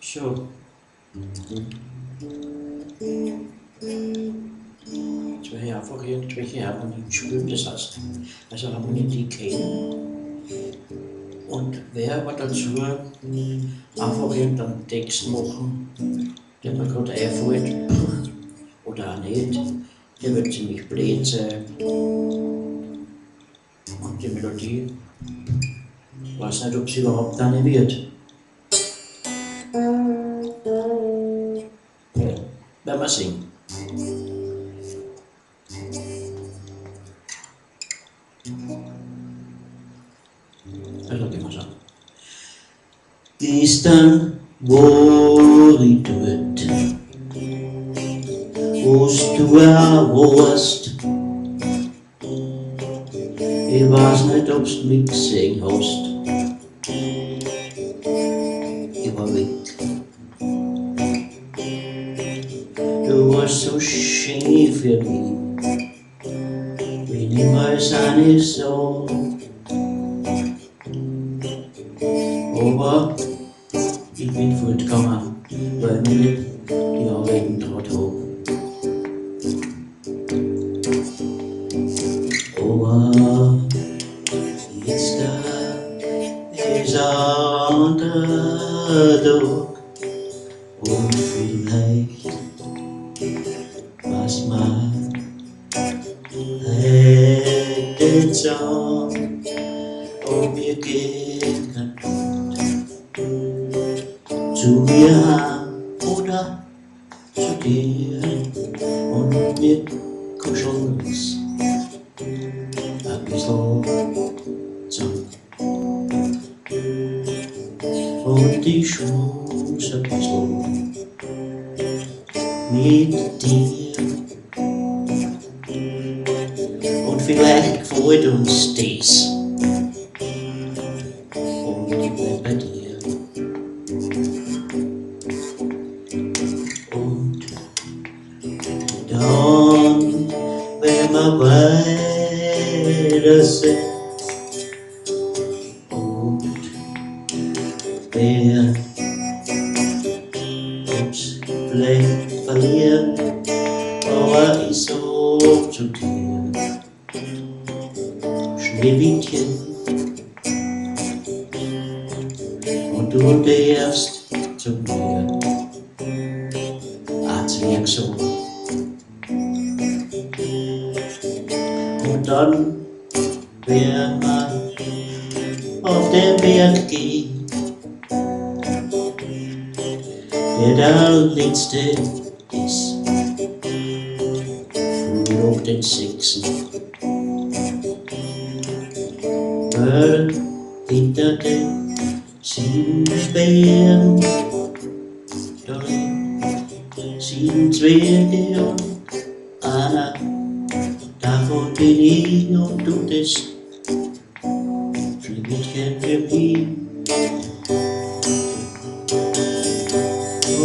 So, jetzt werde ich einfach irgendwelche Harmonien spielen, das heißt, also Harmonien, die ich kenne. Und wer aber dazu einfach irgendeinen Text machen, der mir gerade einfällt, oder auch nicht, der wird ziemlich blöd sein. Und die Melodie, ich weiß nicht, ob sie überhaupt eine wird. Ja, werden wir sehen. Also gehen wir so. Gestern war ich dort, wo's du auch warst. Ich weiß nicht, ob's mich gesehen hast. Ich war weg. Du warst so schön für mich, wie niemals eine so. Aber ich bin fortgegangen, weil ich nicht die Augen draht hab. Aber jetzt ist ein anderer Tag und vielleicht was man hätte sagen, ob wir gehen können zu mir heim oder zu dir und wir kuscheln uns ein bisschen zusammen und ich schmus ein bisschen mit dir und vielleicht gefällt uns das und ich bleib bei dir und dann, wenn wir weiter sind und wer uns vielleicht verlieren, aber ich so zu dir, Schneewittchen, und du darfst zu mir, Zwergsohn. Und dann werden wir auf den Berg gehen, der der letzte ist, früh auf den 6. Weil hinter den 7 Bergen, da liegen 7 Zwerge und einer davon bin ich und du das Schneewittchen für mich.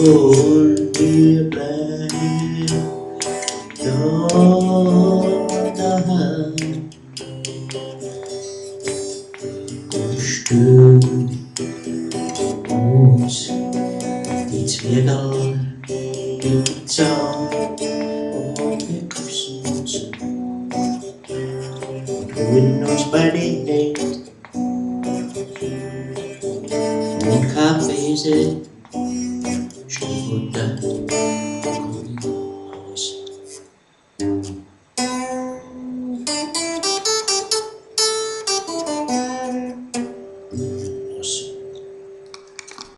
Und wir bleiben dort daheim und stören uns die Zwergerl im Zaun und wir küssen uns und holen uns bei den Händen und Kaffee Stich und